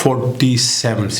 47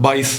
22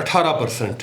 18%,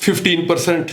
15%,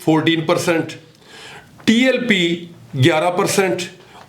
14%, TLP 11%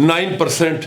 9%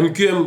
MQM,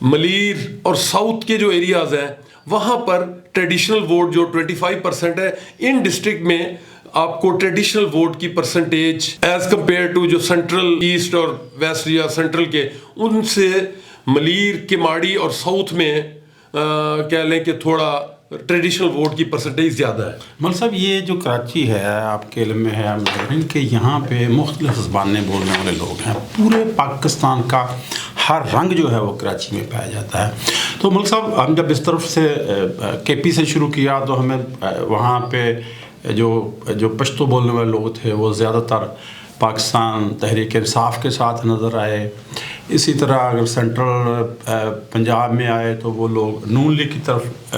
Malir اور south کے جو ایریاز ہیں وہاں پر ٹریڈیشنل ووٹ جو 25% ہے، ان ڈسٹرکٹ میں آپ کو ٹریڈیشنل ووٹ کی پرسنٹیج ایز کمپیئر ٹو جو سینٹرل ایسٹ اور ویسٹ یا سینٹرل کے، ان سے ملیر، کماڑی اور ساؤتھ میں کہہ لیں کہ تھوڑا ٹریڈیشنل ووٹ کی پرسنٹیج زیادہ ہے۔ مل صاحب یہ جو کراچی ہے آپ کے علم میں ہے مظاہرین کہ یہاں پہ مختلف زبانیں بولنے والے لوگ ہیں، پورے پاکستان کا ہر رنگ جو ہے وہ کراچی میں پایا جاتا ہے۔ تو ملک صاحب ہم جب اس طرف سے کے پی سے شروع کیا تو ہمیں وہاں پہ جو پشتو بولنے والے لوگ تھے وہ زیادہ تر پاکستان تحریک انصاف کے ساتھ نظر آئے۔ اسی طرح اگر سینٹرل پنجاب میں آئے تو وہ لوگ نون لیگ کی طرف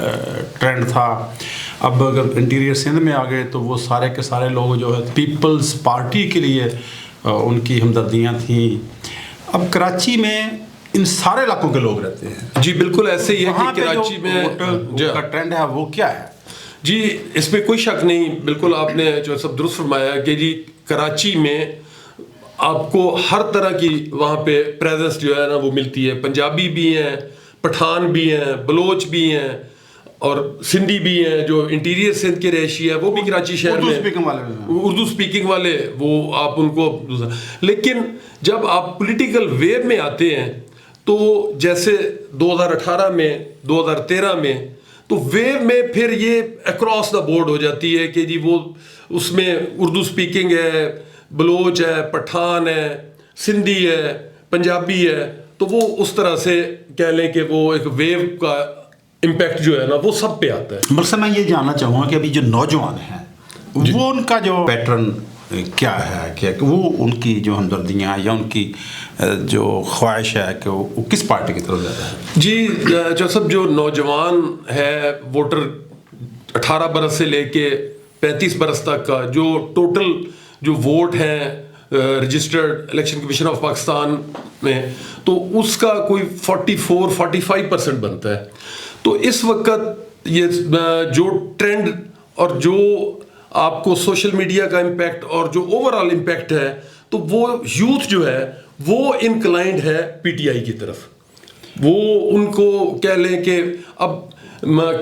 ٹرینڈ تھا۔ اب اگر انٹیریئر سندھ میں آ گئے تو وہ سارے کے سارے لوگ جو ہے پیپلز پارٹی کے لیے ان کی ہمدردیاں تھیں۔ اب کراچی میں ان سارے علاقوں کے لوگ رہتے ہیں۔ جی بالکل ایسے ہی ہے کہ کراچی میں کا ٹرینڈ ہے وہ کیا ہے؟ جی اس میں کوئی شک نہیں، بالکل آپ نے جو سب درست فرمایا کہ جی کراچی میں آپ کو ہر طرح کی وہاں پہ پریزنس جو ہے نا وہ ملتی ہے۔ پنجابی بھی ہیں، پٹھان بھی ہیں، بلوچ بھی ہیں اور سندھی بھی ہیں جو انٹیریئر سندھ کے رہائشی ہیں، وہ بھی کراچی شہر میں اردو سپیکنگ والے وہ آپ ان کو۔ لیکن جب آپ پولیٹیکل ویو میں آتے ہیں تو جیسے 2018 میں 2013 میں تو ویو میں پھر یہ اکراس دا بورڈ ہو جاتی ہے کہ جی وہ اس میں اردو سپیکنگ ہے، بلوچ ہے، پٹھان ہے، سندھی ہے، پنجابی ہے، تو وہ اس طرح سے کہہ لیں کہ وہ ایک ویو کا امپیکٹ جو ہے نا وہ سب پہ آتا ہے۔ مرسا میں یہ جاننا چاہوں گا کہ ابھی جو نوجوان ہیں وہ ان کا جو پیٹرن کیا ہے، کہ وہ ان کی جو ہمدردیاں یا ان کی جو خواہش ہے کہ وہ کس پارٹی کی طرف جاتا ہے؟ جی جوسف، جو نوجوان ہے ووٹر 18 برس سے لے کے 35 برس تک کا جو ٹوٹل جو ووٹ ہیں registered election commission of Pakistan میں، تو اس کا کوئی 44-45% بنتا ہے۔ تو اس وقت یہ جو ٹرینڈ اور جو آپ کو سوشل میڈیا کا امپیکٹ اور جو اوور آل امپیکٹ ہے، تو وہ یوتھ جو ہے وہ انکلائنڈ ہے پی ٹی آئی کی طرف۔ وہ ان کو کہہ لیں کہ اب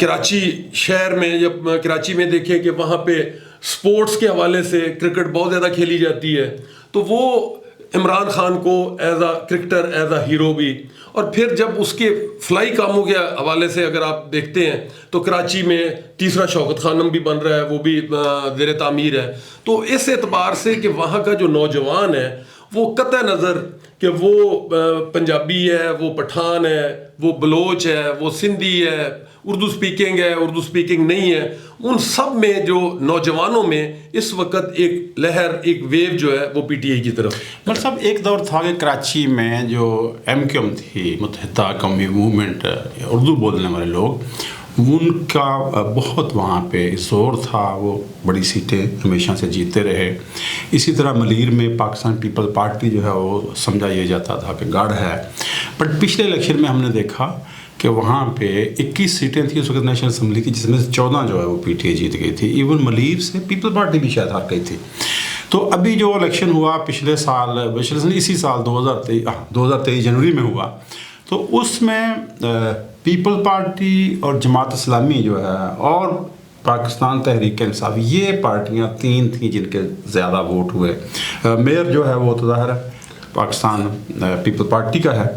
کراچی شہر میں یا کراچی میں دیکھیں کہ وہاں پہ سپورٹس کے حوالے سے کرکٹ بہت زیادہ کھیلی جاتی ہے، تو وہ عمران خان کو as a cricketer, as a hero بھی، اور پھر جب اس کے فلائی کاموں کے حوالے سے اگر آپ دیکھتے ہیں تو کراچی میں تیسرا شوکت خانم بھی بن رہا ہے، وہ بھی زیر تعمیر ہے۔ تو اس اعتبار سے کہ وہاں کا جو نوجوان ہے وہ قطع نظر کہ وہ پنجابی ہے، وہ پٹھان ہے، وہ بلوچ ہے، وہ سندھی ہے، اردو سپیکنگ ہے، اردو سپیکنگ نہیں ہے، ان سب میں جو نوجوانوں میں اس وقت ایک لہر، ایک ویو جو ہے وہ پی ٹی آئی کی طرف۔ مطلب صاحب ایک دور تھا کہ کراچی میں جو ایم کیو ایم تھی، متحدہ قومی موومنٹ، اردو بولنے والے لوگ، ان کا بہت وہاں پہ زور تھا، وہ بڑی سیٹیں ہمیشہ سے جیتے رہے۔ اسی طرح ملیر میں پاکستان پیپل پارٹی جو ہے وہ سمجھا یہ جاتا تھا کہ گڑھ ہے، بٹ پچھلے الیکشن میں ہم نے دیکھا کہ وہاں پہ 21 سیٹیں تھیں اس وقت نیشنل اسمبلی کی، جس میں سے 14 جو ہے وہ پی ٹی آئی جیت گئی تھی۔ ایون ملیر سے پیپل پارٹی بھی شاید ہار گئی تھی۔ تو ابھی جو الیکشن ہوا پچھلے سال، اسی سال 2023 جنوری میں ہوا، تو اس میں پیپل پارٹی اور جماعت اسلامی جو ہے اور پاکستان تحریک انصاف، یہ پارٹیاں 3 تھیں جن کے زیادہ ووٹ ہوئے۔ میئر جو ہے وہ تو ظاہر ہے پاکستان پیپل پارٹی کا ہے۔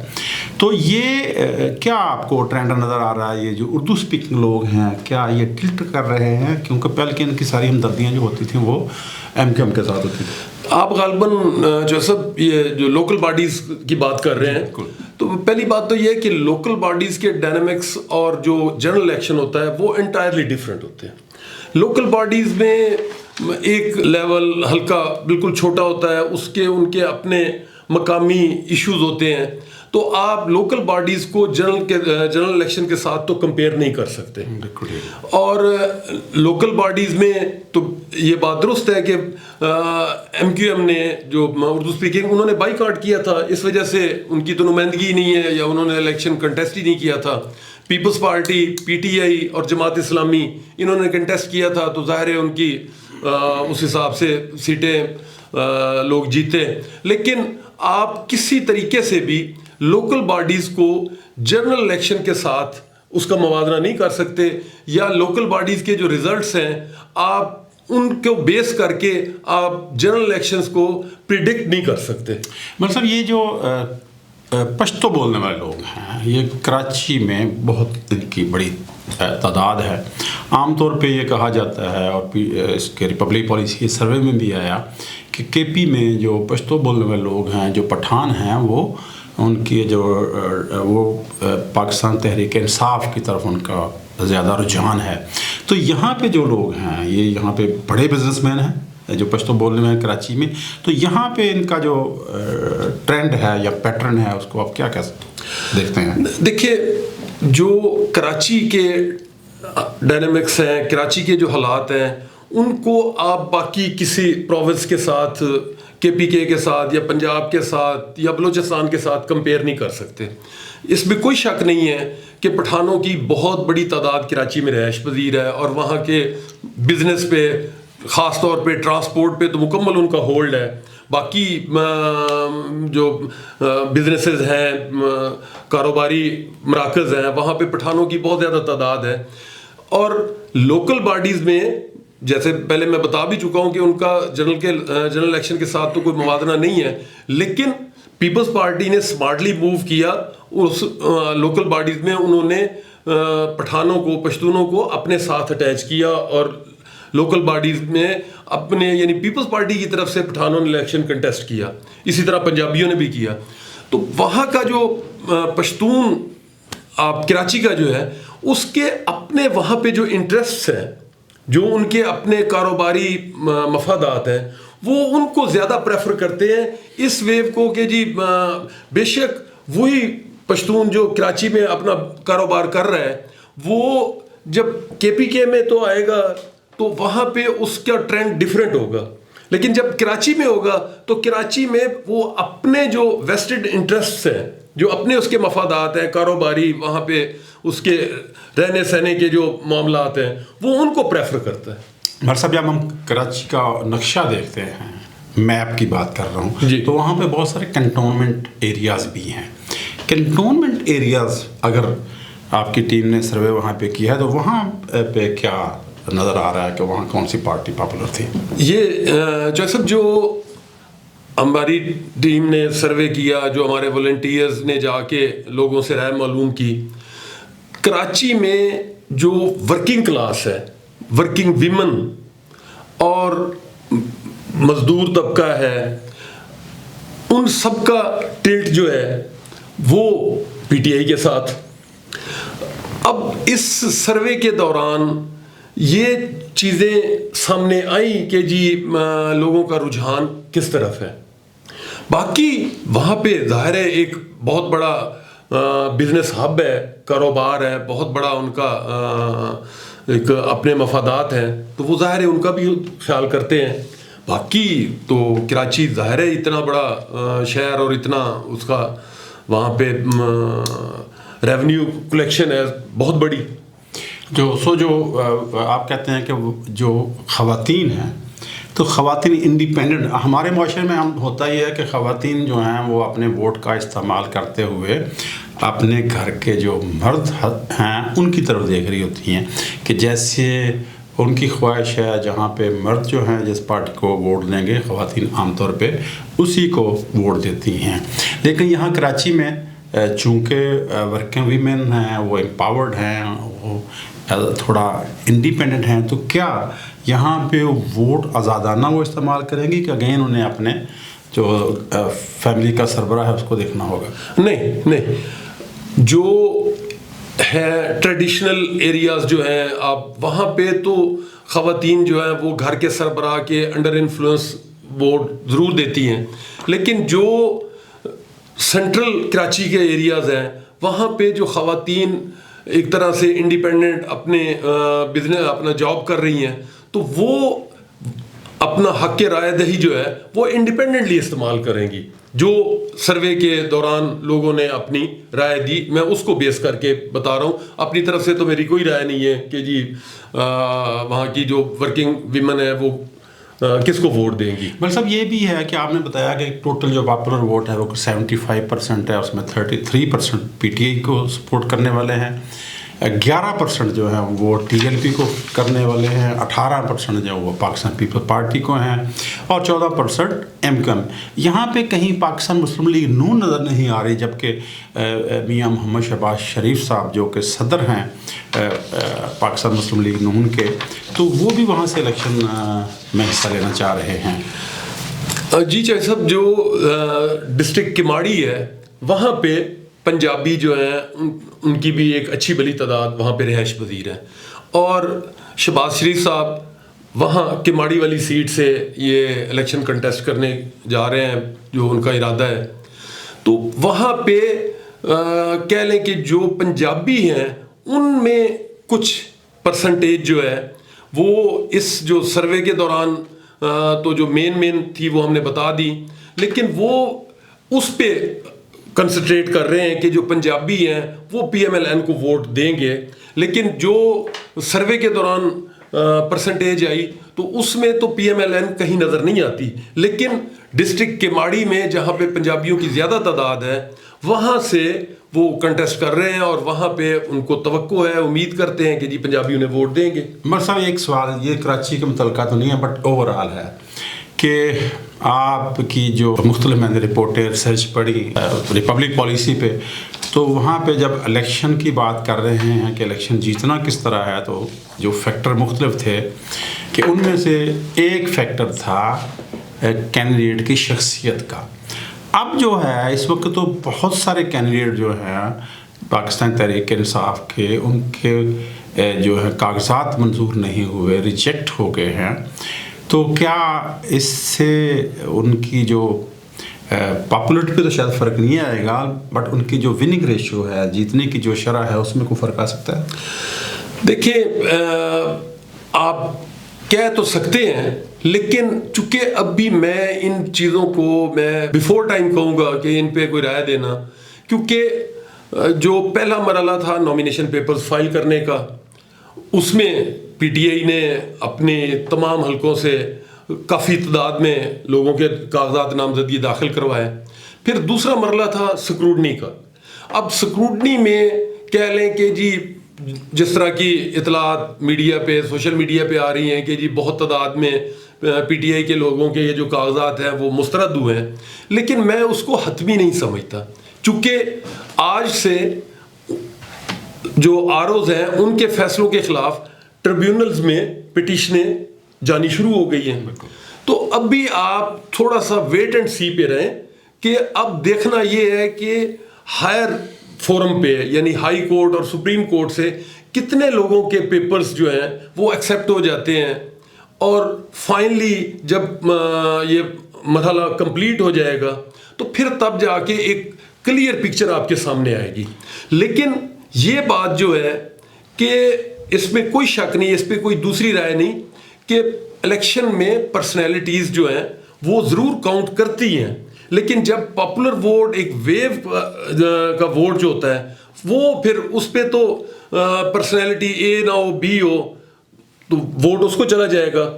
تو یہ کیا آپ کو ٹرینڈ نظر آ رہا ہے، یہ جو اردو سپیکنگ لوگ ہیں کیا یہ ٹلٹ کر رہے ہیں؟ کیونکہ پہلے کی ان کی ساری ہمدردیاں جو ہوتی تھیں وہ ایم کیو ایم کے ساتھ ہوتی تھیں۔ آپ غالباً جو سب یہ جو لوکل باڈیز کی بات کر رہے ہیں، تو پہلی بات تو یہ ہے کہ لوکل باڈیز کے ڈائنامکس اور جو جنرل الیکشن ہوتا ہے وہ انٹائرلی ڈفرینٹ ہوتے ہیں۔ لوکل باڈیز میں ایک لیول ہلکا بالکل چھوٹا ہوتا ہے، اس کے ان کے اپنے مقامی ایشوز ہوتے ہیں، تو آپ لوکل باڈیز کو جنرل الیکشن کے ساتھ تو کمپیئر نہیں کر سکتے۔ اور لوکل باڈیز میں تو یہ بات درست ہے کہ ایم کیو ایم نے جو اردو سپیکنگ انہوں نے بائی کاٹ کیا تھا، اس وجہ سے ان کی تو نمائندگی نہیں ہے یا انہوں نے الیکشن کنٹیسٹ ہی نہیں کیا تھا۔ پیپلز پارٹی، پی ٹی آئی اور جماعت اسلامی انہوں نے کنٹیسٹ کیا تھا، تو ظاہر ہے ان کی اس حساب سے سیٹیں لوگ جیتے۔ لیکن آپ کسی طریقے سے بھی لوکل باڈیز کو جنرل الیکشن کے ساتھ اس کا موازنہ نہیں کر سکتے، یا لوکل باڈیز کے جو ریزلٹس ہیں آپ ان کو بیس کر کے آپ جنرل الیکشنز کو پریڈکٹ نہیں کر سکتے. مطلب یہ جو پشتو بولنے والے لوگ ہیں یہ کراچی میں بہت ان کی بڑی تعداد ہے. عام طور پہ یہ کہا جاتا ہے اور اس کے ریپبلک پالیسی سروے میں بھی آیا کہ کے پی میں جو پشتو بولنے والے لوگ ہیں جو پٹھان ہیں وہ ان کی جو وہ پاکستان تحریک انصاف کی طرف ان کا زیادہ رجحان ہے. تو یہاں پہ جو لوگ ہیں یہ یہاں پہ بڑے بزنس مین ہیں جو پشتو بولنے میں کراچی میں، تو یہاں پہ ان کا جو ٹرینڈ ہے یا پیٹرن ہے اس کو آپ کیا دیکھتے ہیں؟ دیکھیے جو کراچی کے ڈائنامکس ہیں، کراچی کے جو حالات ہیں، ان کو آپ باقی کسی پروونس کے ساتھ، کے پی کے ساتھ یا پنجاب کے ساتھ یا بلوچستان کے ساتھ کمپیئر نہیں کر سکتے. اس میں کوئی شک نہیں ہے کہ پٹھانوں کی بہت بڑی تعداد کراچی میں رہائش پذیر ہے، اور وہاں کے بزنس پہ، خاص طور پہ ٹرانسپورٹ پہ تو مکمل ان کا ہولڈ ہے. باقی جو بزنسز ہیں، کاروباری مراکز ہیں، وہاں پہ پٹھانوں کی بہت زیادہ تعداد ہے. اور لوکل باڈیز میں جیسے پہلے میں بتا بھی چکا ہوں کہ ان کا جنرل الیکشن کے ساتھ تو کوئی موازنہ نہیں ہے، لیکن پیپلز پارٹی نے اسمارٹلی موو کیا. اس لوکل باڈیز میں انہوں نے پٹھانوں کو، پشتونوں کو اپنے ساتھ اٹیچ کیا، اور لوکل باڈیز میں اپنے یعنی پیپلز پارٹی کی طرف سے پٹھانوں نے الیکشن کنٹیسٹ کیا. اسی طرح پنجابیوں نے بھی کیا. تو وہاں کا جو پشتون آپ کراچی کا جو ہے اس کے اپنے وہاں پہ جو انٹرسٹس ہیں، جو ان کے اپنے کاروباری مفادات ہیں، وہ ان کو زیادہ پریفر کرتے ہیں اس ویو کو کہ جی بے شک وہی پشتون جو کراچی میں اپنا کاروبار کر رہا ہے وہ جب کے پی کے میں تو آئے گا تو وہاں پہ اس کا ٹرینڈ ڈیفرنٹ ہوگا، لیکن جب کراچی میں ہوگا تو کراچی میں وہ اپنے جو ویسٹڈ انٹرسٹس ہیں، جو اپنے اس کے مفادات ہیں کاروباری، وہاں پہ اس کے رہنے سہنے کے جو معاملات ہیں وہ ان کو پریفر کرتا ہے. صاحب جب ہم کراچی کا نقشہ دیکھتے ہیں، میپ کی بات کر رہا ہوں جی، تو وہاں پہ بہت سارے کنٹونمنٹ ایریاز بھی ہیں. کنٹونمنٹ ایریاز اگر آپ کی ٹیم نے سروے وہاں پہ کیا ہے تو وہاں پہ کیا نظر آ رہا ہے کہ وہاں کون سی پارٹی پاپولر تھی؟ یہ جیسے جو ہماری ٹیم نے سروے کیا، جو ہمارے والنٹیئرز نے جا کے لوگوں سے رائے معلوم کی، کراچی میں جو ورکنگ کلاس ہے، ورکنگ ویمن اور مزدور طبقہ ہے، ان سب کا ٹلٹ جو ہے وہ پی ٹی آئی کے ساتھ. اب اس سروے کے دوران یہ چیزیں سامنے آئیں کہ جی لوگوں کا رجحان کس طرف ہے. باقی وہاں پہ ظاہر ہے ایک بہت بڑا بزنس ہب ہے، کاروبار ہے، بہت بڑا ان کا ایک اپنے مفادات ہیں، تو وہ ظاہر ہے ان کا بھی خیال کرتے ہیں. باقی تو کراچی ظاہر ہے اتنا بڑا شہر اور اتنا اس کا وہاں پہ ریونیو کلیکشن ہے بہت بڑی. جو آپ کہتے ہیں کہ جو خواتین ہیں تو خواتین انڈیپینڈنٹ، ہمارے معاشرے میں ہم ہوتا ہی ہے کہ خواتین جو ہیں وہ اپنے ووٹ کا استعمال کرتے ہوئے اپنے گھر کے جو مرد ہیں ان کی طرف دیکھ رہی ہوتی ہیں کہ جیسے ان کی خواہش ہے، جہاں پہ مرد جو ہیں جس پارٹی کو ووٹ دیں گے خواتین عام طور پہ اسی کو ووٹ دیتی ہیں. لیکن یہاں کراچی میں چونکہ ورکنگ ویمن ہیں، وہ امپاورڈ ہیں، وہ تھوڑا انڈیپینڈنٹ ہیں، تو کیا یہاں پہ ووٹ آزادانہ وہ استعمال کریں گی کہ اگین انہیں اپنے جو فیملی کا سربراہ ہے اس کو دیکھنا ہوگا؟ نہیں، جو ہے ٹریڈیشنل ایریاز جو ہیں آپ وہاں پہ تو خواتین جو ہیں وہ گھر کے سربراہ کے انڈر انفلوئنس ووٹ ضرور دیتی ہیں، لیکن جو سینٹرل کراچی کے ایریاز ہیں وہاں پہ جو خواتین ایک طرح سے انڈیپینڈنٹ اپنے بزنس اپنا جاب کر رہی ہیں تو وہ اپنا حق رائے دہی جو ہے وہ انڈیپینڈنٹلی استعمال کریں گی. جو سروے کے دوران لوگوں نے اپنی رائے دی میں اس کو بیس کر کے بتا رہا ہوں، اپنی طرف سے تو میری کوئی رائے نہیں ہے کہ جی وہاں کی جو ورکنگ ویمن ہے وہ کس کو ووٹ دیں گی. بل صاحب یہ بھی ہے کہ آپ نے بتایا کہ ٹوٹل جو پاپولر ووٹ ہے وہ 75% ہے, اس میں 33% پی ٹی آئی کو سپورٹ کرنے والے ہیں, 11% جو ہے وہ ٹی ایل پی کو کرنے والے ہیں, 18% جو وہ پاکستان پیپل پارٹی کو ہیں, اور 14% ایم کیو ایم. یہاں پہ کہیں پاکستان مسلم لیگ نون نظر نہیں آ رہی, جبکہ میاں محمد شہباز شریف صاحب جو کہ صدر ہیں پاکستان مسلم لیگ نون کے, تو وہ بھی وہاں سے الیکشن میں حصہ لینا چاہ رہے ہیں. جی چاہے صاحب, جو ڈسٹرکٹ کماڑی ہے وہاں پہ پنجابی جو ہیں ان کی بھی ایک اچھی بلی تعداد وہاں پہ رہائش پذیر ہے, اور شہباز شریف صاحب وہاں کماڑی والی سیٹ سے یہ الیکشن کنٹیسٹ کرنے جا رہے ہیں, جو ان کا ارادہ ہے. تو وہاں پہ کہہ لیں کہ جو پنجابی ہیں ان میں کچھ پرسنٹیج جو ہے وہ اس جو سروے کے دوران تو جو مین تھی وہ ہم نے بتا دی, لیکن وہ اس پہ کنسنٹریٹ کر رہے ہیں کہ جو پنجابی ہیں وہ پی ایم ایل این کو ووٹ دیں گے. لیکن جو سروے کے دوران پرسنٹیج آئی تو اس میں تو پی ایم ایل این کہیں نظر نہیں آتی, لیکن ڈسٹرکٹ کماڑی میں جہاں پہ پنجابیوں کی زیادہ تعداد ہے وہاں سے وہ کنٹیسٹ کر رہے ہیں, اور وہاں پہ ان کو توقع ہے, امید کرتے ہیں کہ جی پنجابی انہیں ووٹ دیں گے. عمر صاحب ایک سوال, یہ کراچی کے متعلقہ تو نہیں ہے بٹ اوور آل ہے کہ آپ کی جو مختلف میں نے رپورٹیں ریسرچ پڑھی ریپبلک پالیسی پہ, تو وہاں پہ جب الیکشن کی بات کر رہے ہیں کہ الیکشن جیتنا کس طرح ہے, تو جو فیکٹر مختلف تھے کہ ان میں سے ایک فیکٹر تھا کینڈیڈیٹ کی شخصیت کا. اب جو ہے اس وقت تو بہت سارے کینڈیڈیٹ جو ہیں پاکستان تحریک انصاف کے, ان کے جو ہے کاغذات منظور نہیں ہوئے, ریجیکٹ ہو گئے ہیں. تو کیا اس سے ان کی جو پاپولرٹی پہ تو شاید فرق نہیں آئے گا, بٹ ان کی جو وننگ ریشو ہے, جیتنے کی جو شرح ہے, اس میں کوئی فرق آ سکتا ہے؟ دیکھیں آپ کہہ تو سکتے ہیں, لیکن چونکہ اب بھی میں ان چیزوں کو میں بیفور ٹائم کہوں گا کہ ان پہ کوئی رائے دینا, کیونکہ جو پہلا مرحلہ تھا نامینیشن پیپرز فائل کرنے کا, اس میں پی ٹی آئی نے اپنے تمام حلقوں سے کافی تعداد میں لوگوں کے کاغذات نامزدگی داخل کروائے. پھر دوسرا مرحلہ تھا سکروٹنی کا. اب سکروٹنی میں کہہ لیں کہ جی جس طرح کی اطلاعات میڈیا پہ, سوشل میڈیا پہ آ رہی ہیں کہ جی بہت تعداد میں پی ٹی آئی کے لوگوں کے یہ جو کاغذات ہیں وہ مسترد ہوئے ہیں, لیکن میں اس کو حتمی نہیں سمجھتا, چونکہ آج سے جو آر اوز ہیں ان کے فیصلوں کے خلاف ٹریبیونلز میں پٹیشنیں جانی شروع ہو گئی ہیں. تو اب بھی آپ تھوڑا سا ویٹ اینڈ سی پہ رہیں کہ اب دیکھنا یہ ہے کہ ہائر فورم پہ یعنی ہائی کورٹ اور سپریم کورٹ سے کتنے لوگوں کے پیپرز جو ہیں وہ ایکسیپٹ ہو جاتے ہیں, اور فائنلی جب یہ مرحلہ کمپلیٹ ہو جائے گا تو پھر تب جا کے ایک کلیئر پکچر آپ کے سامنے آئے گی. لیکن یہ بات جو ہے کہ اس میں کوئی شک نہیں, اس پہ کوئی دوسری رائے نہیں کہ الیکشن میں پرسنالٹیز جو ہیں وہ ضرور کاؤنٹ کرتی ہیں, لیکن جب پاپولر ووٹ ایک ویو کا ووٹ جو ہوتا ہے وہ پھر اس پہ تو پرسنالٹی اے نہ ہو بی ہو تو ووٹ اس کو چلا جائے گا.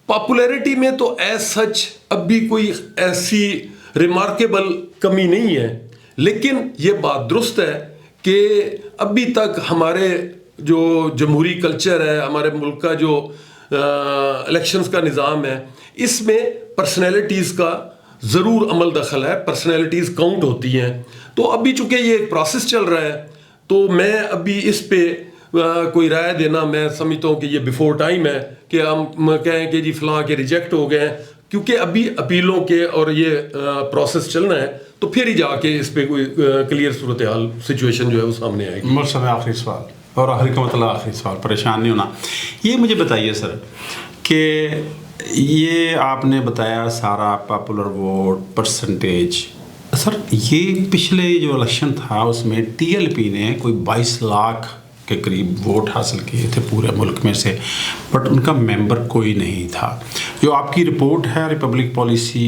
پاپولیرٹی میں تو ایز سچ اب بھی کوئی ایسی ریمارکیبل کمی نہیں ہے, لیکن یہ بات درست ہے کہ ابھی تک ہمارے جو جمہوری کلچر ہے, ہمارے ملک کا جو الیکشنز کا نظام ہے, اس میں پرسنالٹیز کا ضرور عمل دخل ہے, پرسنالٹیز کاؤنٹ ہوتی ہیں. تو ابھی چونکہ یہ ایک پروسیس چل رہا ہے تو میں ابھی اس پہ کوئی رائے دینا میں سمجھتا ہوں کہ یہ بیفور ٹائم ہے کہ ہم کہیں کہ جی فلاں کے ریجیکٹ ہو گئے ہیں, کیونکہ ابھی اپیلوں کے اور یہ پروسیس چلنا ہے تو پھر ہی جا کے اس پہ کوئی کلیئر صورتحال سچویشن جو ہے وہ سامنے آئے گی. عمر صاحب آخری سوال, اور آخری کا مطلب آخری سوال, پریشان نہیں ہونا. یہ مجھے بتائیے سر کہ یہ آپ نے بتایا سارا پاپولر ووٹ پرسنٹیج, سر یہ پچھلے جو الیکشن تھا اس میں ٹی ایل پی نے کوئی 22 لاکھ کے قریب ووٹ حاصل کیے تھے پورے ملک میں سے, بٹ ان کا ممبر کوئی نہیں تھا. جو آپ کی رپورٹ ہے ریپبلک پالیسی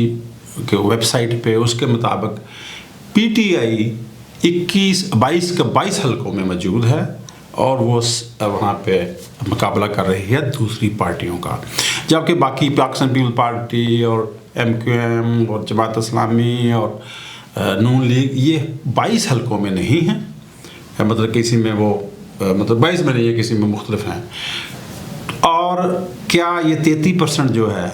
کے ویب سائٹ پہ, اس کے مطابق پی ٹی آئی 22 حلقوں میں موجود ہے اور وہ وہاں پہ مقابلہ کر رہی ہے دوسری پارٹیوں کا، جبکہ باقی پاکستان پیپل پارٹی اور MQM اور جماعت اسلامی اور نون لیگ یہ 22 حلقوں میں نہیں ہیں، مطلب کسی میں وہ مطلب 22 میں نہیں ہے، کسی میں مختلف ہیں۔ اور کیا یہ 33% جو ہے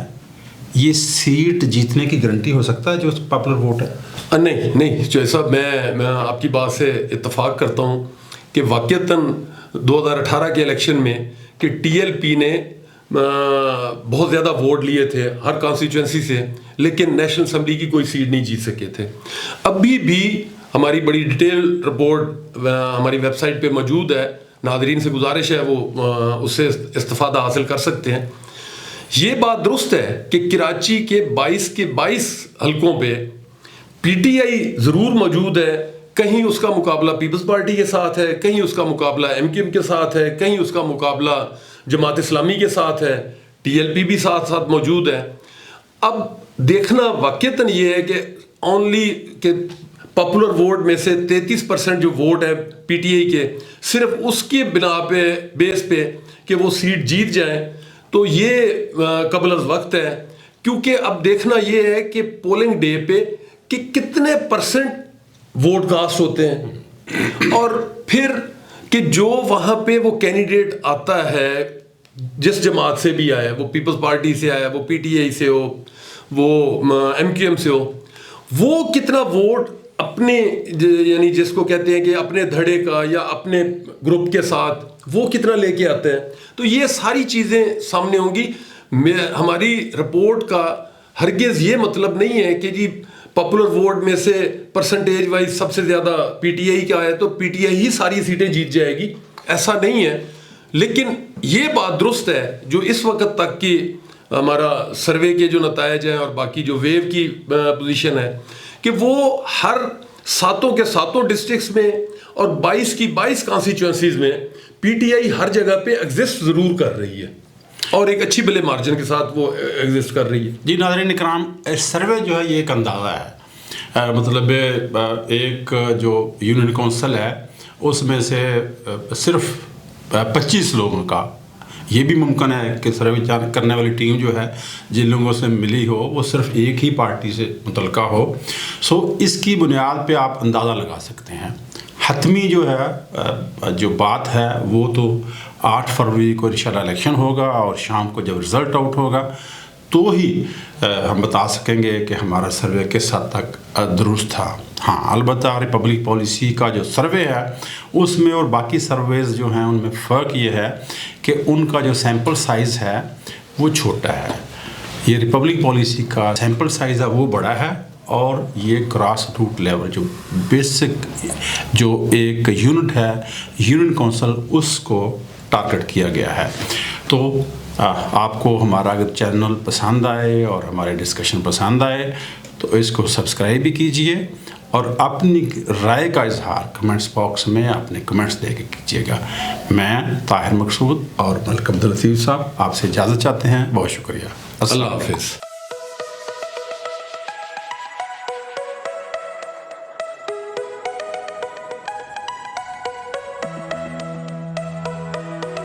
یہ سیٹ جیتنے کی گارنٹی ہو سکتا ہے جو پاپولر ووٹ ہے؟ نہیں چوہے صاحب، میں آپ کی بات سے اتفاق کرتا ہوں کہ واقعتاً 2018 کے الیکشن میں کہ TLP نے بہت زیادہ ووٹ لیے تھے ہر کانسٹیچوئنسی سے، لیکن نیشنل اسمبلی کی کوئی سیٹ نہیں جیت سکے تھے۔ ابھی بھی ہماری بڑی ڈیٹیل رپورٹ ہماری ویب سائٹ پہ موجود ہے، ناظرین سے گزارش ہے وہ اس سے استفادہ حاصل کر سکتے ہیں۔ یہ بات درست ہے کہ کراچی کے 22 حلقوں پہ PTI ضرور موجود ہے، کہیں اس کا مقابلہ پیپلز پارٹی کے ساتھ ہے، کہیں اس کا مقابلہ MQM کے ساتھ ہے، کہیں اس کا مقابلہ جماعت اسلامی کے ساتھ ہے، TLP بھی ساتھ موجود ہے۔ اب دیکھنا واقعتاً یہ ہے کہ اونلی کہ پاپولر ووٹ میں سے 33% جو ووٹ ہے PTI کے، صرف اس کے بنا پہ بیس پہ کہ وہ سیٹ جیت جائیں، تو یہ قبل از وقت ہے، کیونکہ اب دیکھنا یہ ہے کہ پولنگ ڈے پہ کہ کتنے % ووٹ کاسٹ ہوتے ہیں، اور پھر کہ جو وہاں پہ وہ کینڈیڈیٹ آتا ہے جس جماعت سے بھی آیا ہے، وہ پیپلز پارٹی سے آیا، وہ PTI سے ہو، وہ MQM سے ہو، وہ کتنا ووٹ اپنے یعنی جس کو کہتے ہیں کہ اپنے دھڑے کا یا اپنے گروپ کے ساتھ وہ کتنا لے کے آتے ہیں، تو یہ ساری چیزیں سامنے ہوں گی۔ ہماری رپورٹ کا ہرگز یہ مطلب نہیں ہے کہ جی پاپولر ووٹ میں سے پرسنٹیج وائز سب سے زیادہ PTI کا ہے تو PTI ہی ساری سیٹیں جیت جائے گی، ایسا نہیں ہے۔ لیکن یہ بات درست ہے جو اس وقت تک کی ہمارا سروے کے جو نتائج ہیں اور باقی جو ویو کی پوزیشن ہے کہ وہ ہر 7 کے 7 ڈسٹرکٹس میں اور 22 کی 22 کانسٹیچوئنسیز میں PTI ہر جگہ پہ ایگزسٹ ضرور کر رہی ہے اور ایک اچھی بلے مارجن کے ساتھ وہ ایگزسٹ کر رہی ہے۔ جی ناظرین اکرام، سروے جو ہے یہ ایک اندازہ ہے، مطلب ایک جو یونین کونسل ہے اس میں سے صرف 25 لوگوں کا، یہ بھی ممکن ہے کہ سروے کرنے والی ٹیم جو ہے جن لوگوں سے ملی ہو وہ صرف ایک ہی پارٹی سے متعلقہ ہو، سو اس کی بنیاد پہ آپ اندازہ لگا سکتے ہیں۔ حتمی جو ہے جو بات ہے وہ تو 8 فروری کو انشاءاللہ الیکشن ہوگا، اور شام کو جب رزلٹ آؤٹ ہوگا تو ہی ہم بتا سکیں گے کہ ہمارا سروے کس حد تک درست تھا۔ ہاں البتہ ریپبلک پالیسی کا جو سروے ہے اس میں اور باقی سرویز جو ہیں ان میں فرق یہ ہے کہ ان کا جو سیمپل سائز ہے وہ چھوٹا ہے، یہ ریپبلک پالیسی کا سیمپل سائز ہے وہ بڑا ہے، اور یہ گراس روٹ لیول جو بیسک جو ایک یونٹ ہے یونین کونسل اس کو ٹارگٹ کیا گیا ہے۔ تو آپ کو ہمارا اگر چینل پسند آئے اور ہمارے ڈسکشن پسند آئے تو اس کو سبسکرائب بھی کیجئے، اور اپنی رائے کا اظہار کمنٹس باکس میں اپنے کمنٹس دے کے کیجیے گا۔ میں طاہر مقصود اور ملک عبداللطیف صاحب آپ سے اجازت چاہتے ہیں، بہت شکریہ، اللہ حافظ۔